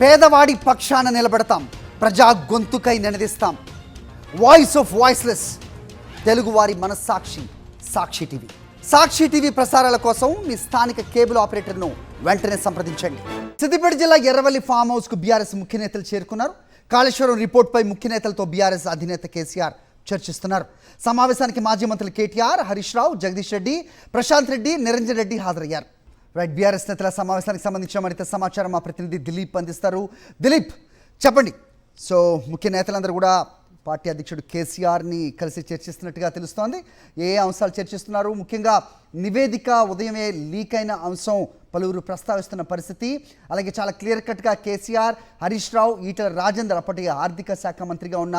పేదవాడి పక్షాన నిలబడతాం, ప్రజా గొంతుకై నినదిస్తాం. వాయిస్ ఆఫ్ వాయిస్లెస్, తెలుగువారి మనస్సాక్షి సాక్షి టీవీ. సాక్షి టీవీ ప్రసారాల కోసం మీ స్థానిక కేబుల్ ఆపరేటర్ను వెంటనే సంప్రదించండి. సిద్దిపేట జిల్లా ఎర్రవల్లి ఫామ్ హౌస్కు బీఆర్ఎస్ ముఖ్య నేతలు చేరుకున్నారు. కాళేశ్వరం రిపోర్ట్పై ముఖ్య నేతలతో బీఆర్ఎస్ అధినేత కేసీఆర్ చర్చిస్తున్నారు. సమావేశానికి మాజీ మంత్రులు కేటీఆర్, హరీష్ రావు, జగదీష్ రెడ్డి, ప్రశాంత్ రెడ్డి, నిరంజన్ రెడ్డి హాజరయ్యారు. రైట్, బీఆర్ఎస్ నేతల సమావేశానికి సంబంధించిన మరింత సమాచారం మా ప్రతినిధి దిలీప్ అందిస్తారు. దిలీప్, చెప్పండి. సో ముఖ్య నేతలందరూ కూడా పార్టీ అధ్యక్షుడు కేసీఆర్ని కలిసి చర్చిస్తున్నట్టుగా తెలుస్తోంది. ఏ అంశాలు చర్చిస్తున్నారు? ముఖ్యంగా నివేదిక ఉదయమే లీక్ అయిన అంశం పలువురు ప్రస్తావిస్తున్న పరిస్థితి. అలాగే చాలా క్లియర్ కట్గా కేసీఆర్, హరీష్ రావు, ఈటెల రాజేందర్, అప్పటి ఆర్థిక శాఖ మంత్రిగా ఉన్న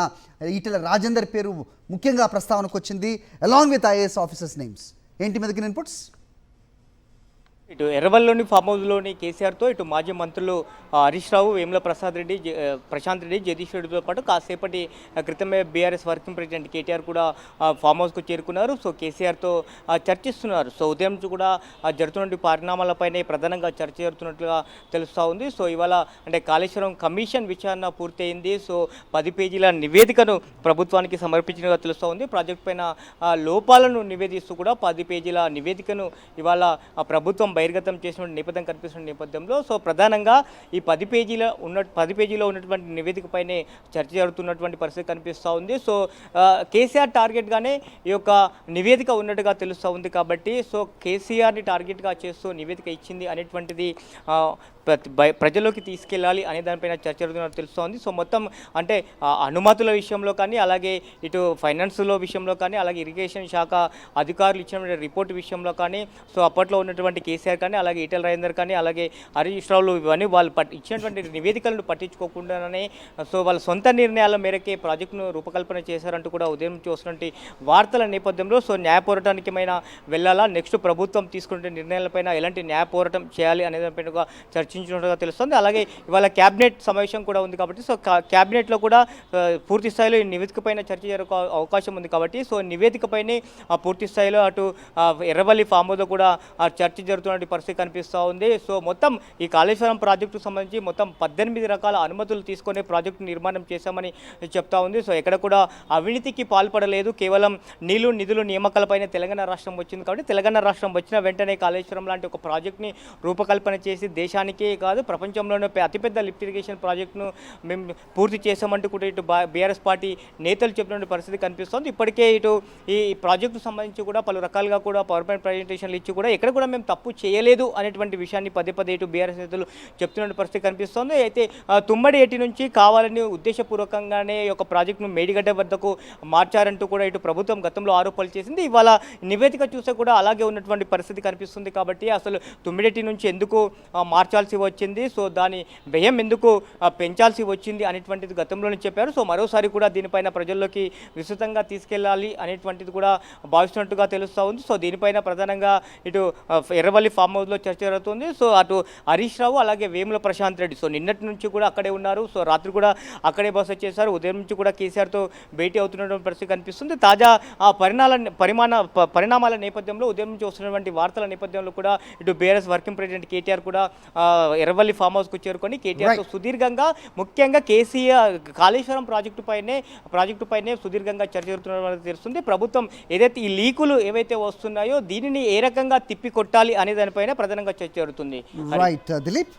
ఈటెల రాజేందర్ పేరు ముఖ్యంగా ప్రస్తావనకు వచ్చింది, along with IAS officers names. ఏంటి మీదకి ఇన్పుట్స్? ఇటు ఎర్రవల్లిలోని ఫామ్ హౌస్లోని కేసీఆర్తో ఇటు మాజీ మంత్రులు హరీష్ రావు, వేముల ప్రసాద్ రెడ్డి, ప్రశాంత్ రెడ్డి, జగదీష్ రెడ్డితో పాటు కాసేపటి క్రితమే బీఆర్ఎస్ వర్కింగ్ ప్రెసిడెంట్ కేటీఆర్ కూడా ఫామ్ హౌస్కు చేరుకున్నారు. సో కేసీఆర్తో చర్చిస్తున్నారు. సో ఉదయం నుంచి కూడా జరుగుతున్న పరిణామాలపైనే ప్రధానంగా చర్చ జరుగుతున్నట్లుగా తెలుస్తూ ఉంది. సో ఇవాళ అంటే కాళేశ్వరం కమిషన్ విచారణ పూర్తయింది. సో 10 పేజీల నివేదికను ప్రభుత్వానికి సమర్పించినట్టుగా తెలుస్తూ ఉంది. ప్రాజెక్టు పైన లోపాలను నివేదిస్తూ కూడా 10 పేజీల నివేదికను ఇవాళ ప్రభుత్వం బహిర్గతం చేసిన నేపథ్యం కనిపిస్తున్న నేపథ్యంలో సో ప్రధానంగా ఈ 10 పేజీలో ఉన్నటువంటి నివేదికపైనే చర్చ జరుగుతున్నటువంటి పరిస్థితి కనిపిస్తూ ఉంది. సో కేసీఆర్ టార్గెట్గానే ఈ యొక్క నివేదిక ఉన్నట్టుగా తెలుస్తూ ఉంది. కాబట్టి సో కేసీఆర్ని టార్గెట్గా చేస్తూ నివేదిక ఇచ్చింది అనేటువంటిది ప్రజల్లోకి తీసుకెళ్ళాలి అనే దానిపైన చర్చ జరుగుతున్నట్టు తెలుస్తూ ఉంది. సో మొత్తం అంటే అనుమతుల విషయంలో కానీ, అలాగే ఇటు ఫైనాన్స్లో విషయంలో కానీ, అలాగే ఇరిగేషన్ శాఖ అధికారులు ఇచ్చిన రిపోర్టు విషయంలో కానీ, సో అప్పట్లో ఉన్నటువంటి కేసీఆర్ కానీ, అలాగే ఈటెల రాజేందర్ కానీ, అలాగే హరీష్ రావులు ఇవన్నీ వాళ్ళు ఇచ్చినటువంటి నివేదికలను పట్టించుకోకుండానే సో వాళ్ళ సొంత నిర్ణయాల మేరకే ప్రాజెక్టును రూపకల్పన చేశారంటూ కూడా ఉదయం నుంచి వస్తున్నటువంటి వార్తల నేపథ్యంలో సో న్యాయ పోరాటానికి మైనా వెళ్ళాలా, నెక్స్ట్ ప్రభుత్వం తీసుకునే నిర్ణయాలపైన ఎలాంటి న్యాయ పోరాటం చేయాలి అనే దానిపైన చర్చించినట్టుగా తెలుస్తుంది. అలాగే ఇవాళ క్యాబినెట్ సమావేశం కూడా ఉంది కాబట్టి సో క్యాబినెట్లో కూడా పూర్తి స్థాయిలో ఈ నివేదిక పైన చర్చ జరిగే అవకాశం ఉంది. కాబట్టి సో నివేదికపైనే పూర్తి స్థాయిలో అటు ఎర్రవల్లి ఫామ్ హౌస్లో కూడా చర్చ జరుగుతున్న పరిస్థితి కనిపిస్తూ ఉంది. సో మొత్తం ఈ కాళేశ్వరం ప్రాజెక్టుకు సంబంధించి మొత్తం 18 రకాల అనుమతులు తీసుకొని ప్రాజెక్టు నిర్మాణం చేశామని చెప్తా ఉంది. సో ఎక్కడ కూడా అవినీతికి పాల్పడలేదు, కేవలం నిధులు నియామకాలపైన తెలంగాణ రాష్ట్రం వచ్చింది. కాబట్టి తెలంగాణ రాష్ట్రం వచ్చిన వెంటనే కాళేశ్వరం లాంటి ఒక ప్రాజెక్ట్ని రూపకల్పన చేసి దేశానికే కాదు ప్రపంచంలోనే అతిపెద్ద లిఫ్ట్ ఇరిగేషన్ ప్రాజెక్టును మేము పూర్తి చేశామంటూ కూడా ఇటు బీఆర్ఎస్ పార్టీ నేతలు చెప్పిన పరిస్థితి కనిపిస్తోంది. ఇప్పటికే ఇటు ఈ ప్రాజెక్టు సంబంధించి కూడా పలు రకాలుగా కూడా పవర్ పాయింట్ ప్రజెంటేషన్లు ఇచ్చి కూడా ఎక్కడ కూడా మేము తప్పు చేయలేదు అనేటువంటి విషయాన్ని పదే ఇటు బీఆర్ఎస్ నేతలు చెప్తున్న పరిస్థితి కనిపిస్తోంది. అయితే తుమ్మడి ఏటి నుంచి కావాలని ఉద్దేశపూర్వకంగానే ఒక ప్రాజెక్టును మేడిగడ్డ వద్దకు మార్చారంటూ కూడా ఇటు ప్రభుత్వం గతంలో ఆరోపణలు చేసింది. ఇవాళ నివేదిక చూస్తే కూడా అలాగే ఉన్నటువంటి పరిస్థితి కనిపిస్తుంది. కాబట్టి అసలు తుమ్మిడేటి నుంచి ఎందుకు మార్చాల్సి వచ్చింది, సో దాని వ్యయం ఎందుకు పెంచాల్సి వచ్చింది అనేటువంటిది గతంలోనే చెప్పారు. సో మరోసారి కూడా దీనిపైన ప్రజల్లోకి విస్తృతంగా తీసుకెళ్లాలి అనేటువంటిది కూడా భావిస్తున్నట్టుగా తెలుస్తూ ఉంది. సో దీనిపైన ప్రధానంగా ఇటు ఎర్రవల్లి ఫామ్ హౌస్లో చర్చ జరుగుతుంది. సో అటు హరీష్ రావు, అలాగే వేముల ప్రశాంత్ రెడ్డి సో నిన్నటి నుంచి కూడా అక్కడే ఉన్నారు. సో రాత్రి కూడా అక్కడే బస చేశారు. ఉదయం నుంచి కూడా కేసీఆర్తో భేటీ అవుతున్నటువంటి పరిస్థితి కనిపిస్తుంది. తాజా పరిణామాల నేపథ్యంలో ఉదయం నుంచి వస్తున్నటువంటి వార్తల నేపథ్యంలో కూడా ఇటు బీఆర్ఎస్ వర్కింగ్ ప్రెసిడెంట్ కేటీఆర్ కూడా ఎర్రవల్లి ఫామ్ హౌస్కు చేరుకొని కేటీఆర్తో సుదీర్ఘంగా ముఖ్యంగా కేసీఆర్ కాళేశ్వరం ప్రాజెక్టు పైనే సుదీర్ఘంగా చర్చ జరుగుతున్నట్టు తెలుస్తుంది. ప్రభుత్వం ఏదైతే ఈ లీకులు ఏవైతే వస్తున్నాయో దీనిని ఏ రకంగా తిప్పికొట్టాలి అనే దానిపైన ప్రధానంగా చర్చ జరుగుతుంది. రైట్ దిలీప్.